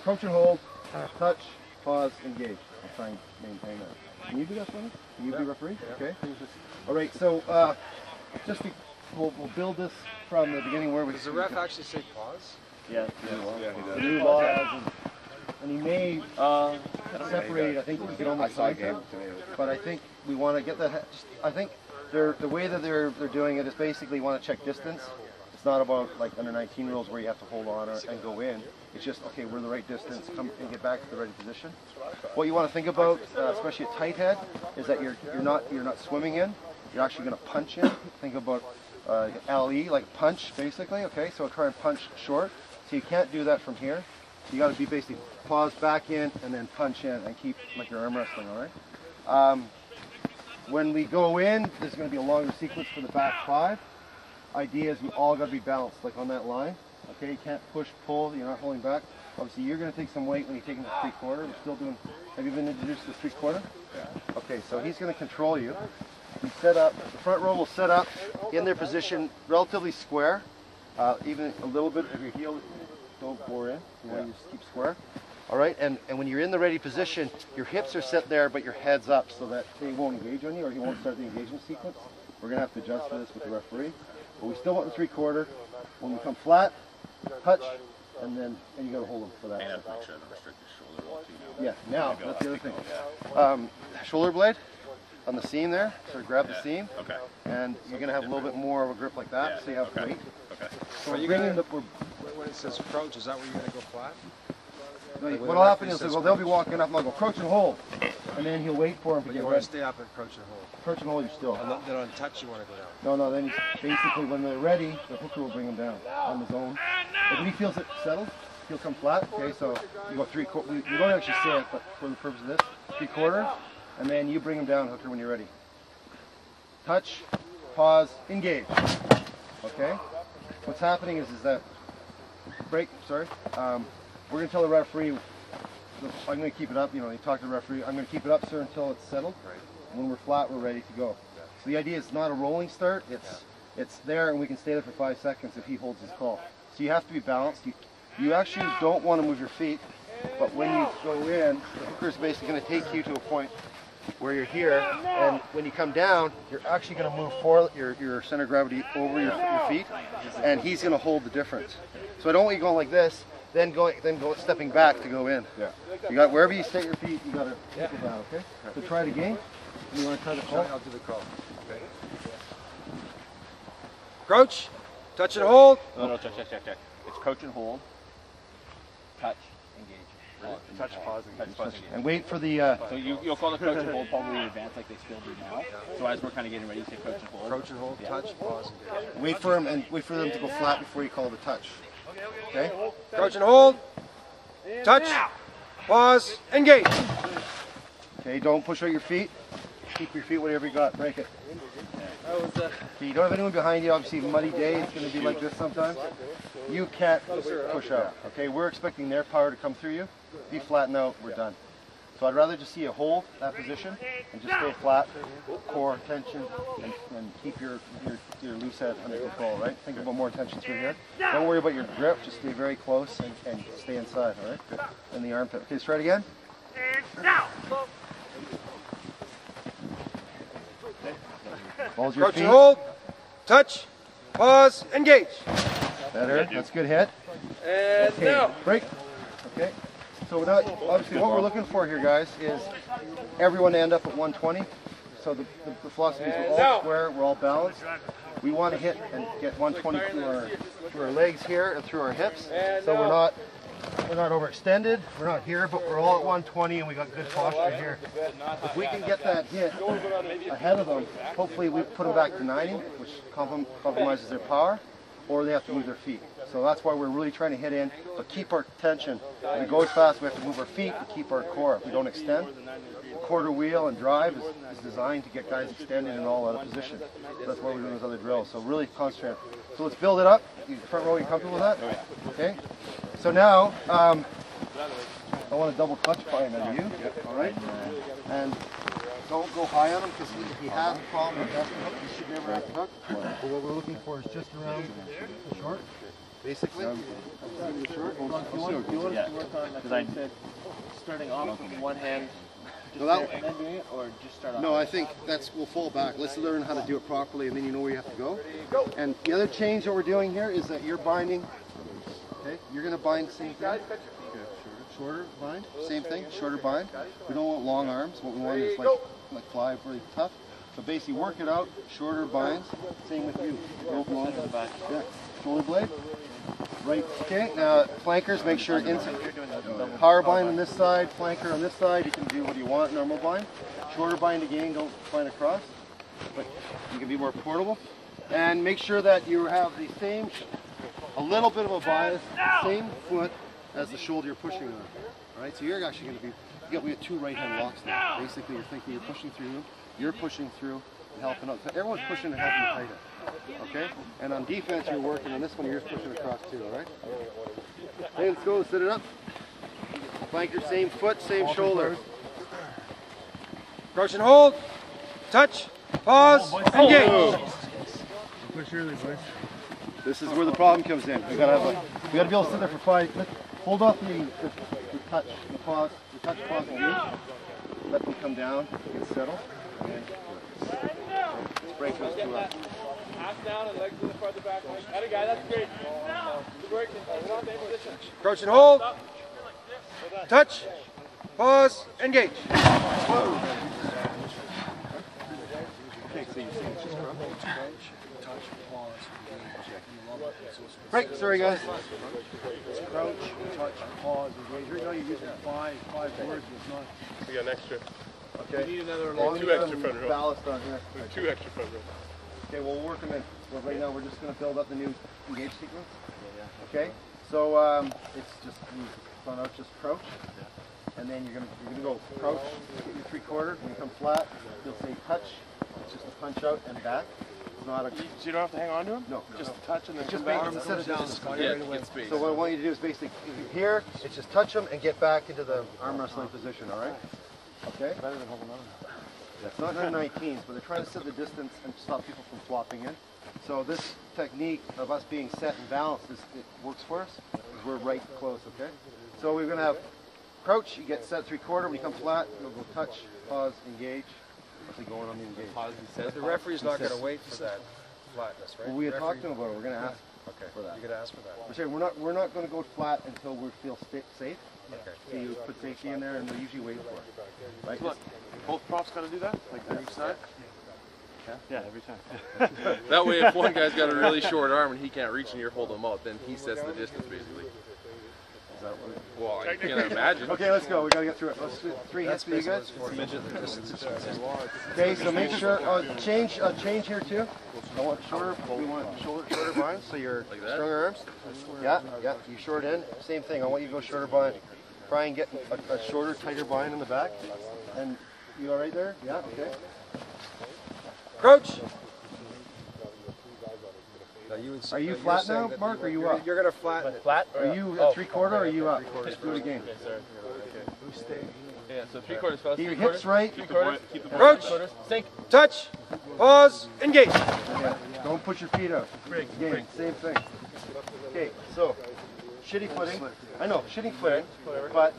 Coach and hold, touch, pause, engage. I'll try and maintain that. Can you do that for me? Can you be referee? Okay. All right, so we'll build this from the beginning where we... Does the ref actually say pause? Yeah, he the new law has, and he may separate, I think we can almost sign him, but I think we want to get that, I think the way that they're doing it is basically want to check distance. It's not about like under 19 rules where you have to hold on and go in. It's just, okay, we're the right distance, come and get back to the ready position. What you want to think about, especially a tight head, is that you're not swimming in. You're actually going to punch in. Think about LE, like punch, basically. Okay, so try and punch short. So you can't do that from here. You got to be basically pause back in and then punch in and keep like your arm wrestling. All right. When we go in, there's going to be a longer sequence for the back 5. Idea is we all got to be balanced, like on that line. Okay, you can't push, pull. You're not holding back. Obviously, you're going to take some weight when you're taking the 3/4. We're still doing. Have you been introduced to the 3/4? Yeah. Okay, so he's going to control you. You set up. The front row will set up in their position, relatively square. Even a little bit of your heel. Don't bore in. You want to just keep square. All right, and when you're in the ready position, your hips are set there, but your head's up so that they won't engage on you, or he won't start the engagement sequence. We're going to have to adjust for this with the referee. But we still want the 3/4. When we come flat, touch, and you got to hold them for that. And have to make sure to restrict your shoulder roll too. Yeah, now, that's the other thing. Shoulder blade on the seam there, so grab the seam. Okay. And you're going to have a little bit more of a grip like that, so you have weight. Okay. So are you going to, when it says crouch, is that where you're going to go flat? What'll happen is they'll be walking up and I'll go crouch and hold. And then he'll wait for him to get ready. You want to stay up and crouch and hold. Crouch and hold, you're still. And then on touch, you want to go down. No, then basically when they're ready, the hooker will bring him down on his own. But when he feels it settled, he'll come flat. Okay, so you go 3/4. You don't actually say it, but for the purpose of this, 3/4, and then you bring him down, hooker, when you're ready. Touch, pause, engage. Okay. What's happening is that break. Sorry. We're going to tell the referee. I'm going to keep it up. You know, you talk to the referee. I'm going to keep it up, sir, until it's settled. Right. When we're flat, we're ready to go. So the idea is not a rolling start. It's there, and we can stay there for 5 seconds if he holds his call. So you have to be balanced. You actually don't want to move your feet, but when you go in, the hooker is basically going to take you to a point where you're here, and when you come down, you're actually going to move forward, your center of gravity over your feet, and he's going to hold the difference. So I don't want you going like this, then go stepping back to go in. Yeah. You got wherever you set your feet, you got to keep it down. Okay. So try it again. You want to try the crawl? I'll do the crawl. Okay. Crouch, touch and hold. No, check. It's crouch and hold, touch, engage. Touch, pause, engage. And wait for the... so you'll call the crouch and hold probably in advance like they still do now. So as we're kind of getting ready, you say crouch and hold. Crouch and hold, touch, pause, engage. Wait for them to go flat before you call the touch. Okay? Crouch and hold, touch, pause, engage. Okay, don't push out your feet. Keep your feet whatever you got. Break it. Okay, you don't have anyone behind you. Obviously, muddy day. It's going to be like this sometimes. You can't push out. Okay, we're expecting their power to come through you. If you flatten out, we're done. So I'd rather just see you hold that position and just stay flat, core tension, and keep your loose head under control. Right? Think about more tension through here. Don't worry about your grip. Just stay very close and stay inside. All right? Good. And the armpit. Okay, let's try it again. Now. Hold your Crouch feet. and hold, touch, pause, engage. Better. That's good hit. And okay. now. Break. Okay. So now, obviously what we're looking for here, guys, is everyone to end up at 120. So the philosophy is we're all square, we're all balanced. We want to hit and get 120 through our legs here and through our hips. So we're not overextended, we're not here, but we're all at 120 and we got good posture here. If we can get that hit ahead of them, hopefully we put them back to 90, which compromises their power, or they have to move their feet. So that's why we're really trying to hit in, but keep our tension. If we go as fast, we have to move our feet to keep our core. If we don't extend, the quarter wheel and drive is designed to get guys extended and all out of position. So that's why we're doing those other drills. So really concentrate. So let's build it up. Front row, you comfortable with that? Okay. So now, I want a double clutch find under you. All right. And don't go high on him because if he has a problem with that hook, he should never have to hook. But what we're looking for is just around the short. basically. Yeah. Because I said starting off with one hand No, that, and then doing it, or just start off? no, I think we'll fall back. Let's learn how to do it properly, and then you know where you have to go. And the other change that we're doing here is that you're binding. Okay, you're going to bind the same thing. Okay, shorter bind, same thing, shorter bind. We don't want long arms. What we want is like fly, really tough. So basically, work it out. Shorter binds. Same with you. Go long to the back. Yeah, shoulder blade. Right. Okay. Now flankers, make sure power bind on this side, flanker on this side. You can do what you want. Normal bind. Shorter bind again. Don't bind across, but you can be more portable. And make sure that you have the same, a little bit of a bias, same foot as the shoulder you're pushing on. All right. So you're actually going to be. We have two right-hand locks now. Basically, you're thinking you're pushing through. You're pushing through and helping out. Everyone's pushing and helping you tighten. Okay? And on defense, you're working. On this one, you're just pushing across too, all right? Okay, let's go. Set it up. Flanker, same foot, same shoulder. Approach and hold. Touch. Pause. Engage. Push early, boys. This is where the problem comes in. We gotta be able to sit there for 5. Hold off the touch, the pause, the touch, pause, engage. Let them come down, get settled, and then break those two up. Half down and legs to the farther back. Other guy, that's great. Good work. Position. Approach and hold. Touch. Pause. Engage. Okay, so you see it's just break, sorry guys. Crouch, touch, pause, engage. Right now you're using five words. It's not. We got an extra. Okay. You need another long 2 extra front row. ballast on here. 2 extra front row. Okay, well, we'll work them in. Well, right now we're just going to build up the new engage sequence. Okay, so it's just front out, just crouch, and then you're gonna go crouch, get your 3/4. When you come flat, you'll say touch. It's just a punch out and back. It's not a. So you don't have to hang on to him? No. Just touch and then Just come back. basically set it down. Get space. So what I want you to do is basically here, it's just touch them and get back into the arm wrestling position. All right. Okay. Better than holding on. It's not 19s, but they're trying to set the distance and stop people from flopping in. So this technique of us being set and balanced, it works for us, because we're right close, okay? So we're going to have crouch, you get set 3/4, when you come flat, you'll go touch, pause, engage. Actually going on the engage. But the referee's not going to wait for that flatness, right? Well, we had talked to him about it, we're going to ask for that. You're going to ask for that. We're saying we're not going to go flat until we feel safe. Okay. So you put safety in there and they usually wait for it. Right? Look, both props got to do that? Like on each side? Yeah, every time. That way, if one guy's got a really short arm and he can't reach and you're holding him out, then he sets the distance basically. Is that what Well, I can't imagine. Okay, let's go. We got to get through it. Let's do 3 hits for you guys. Okay, so make sure change here too. I want shorter. We want shorter binds. So you're Like that? stronger arms. Yeah. You short in. Same thing. I want you to go shorter bind. Try and get a shorter, tighter bind in the back. And you all right there? Yeah. Okay. Crouch. Are you flat now, Mark? Or are you up? You're going to flatten it. flat. Are you at 3/4? Or are you up? Let's do it again. Yeah, so 3/4 fellas. Keep your hips right. 3/4. Keep the Crouch. 3/4. Sink. Touch. Pause. Engage. Yeah. Don't put your feet out. Again, same thing. Okay, so shitty footing. I know, shitty footing, but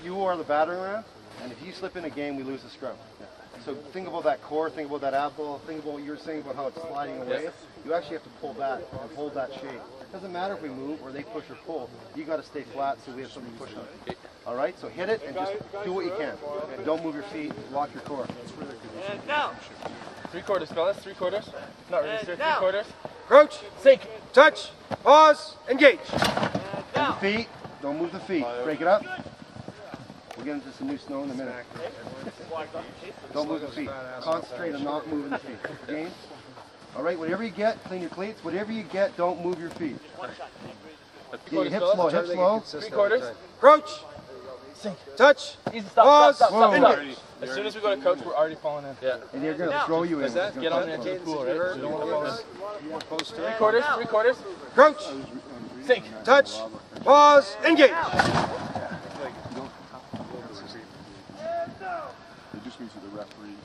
you are the battering ram, and if you slip in a game, we lose the scrum. So think about that core, think about that apple, think about what you were saying about how it's sliding away. You actually have to pull back and hold that shape. It doesn't matter if we move or they push or pull. You got to stay flat so we have something to push on. All right, so hit it and just do what you can. Don't move your feet, lock your core. And now. 3/4 fellas. 3/4. Not really, sir. 3/4. Crouch. Sink. Touch. Pause. Engage. The feet, don't move the feet. Break it up. We'll get into some new snow in a minute. Don't move the feet. Concentrate on not moving the feet. Game? All right, whatever you get, clean your cleats. Whatever you get, don't move your feet. Get your hips low, hips low. 3/4. Crouch. Sink. Touch. Easy. Pause. Stop. Whoa. As soon as we go to coach, we're already falling in. Yeah. And they're going to throw you in. Get on the edge of the pool, right? So don't fall in. More close to it. 3/4. 3/4. Crouch. Sink. Touch. Pause. Engage. It just means that the referee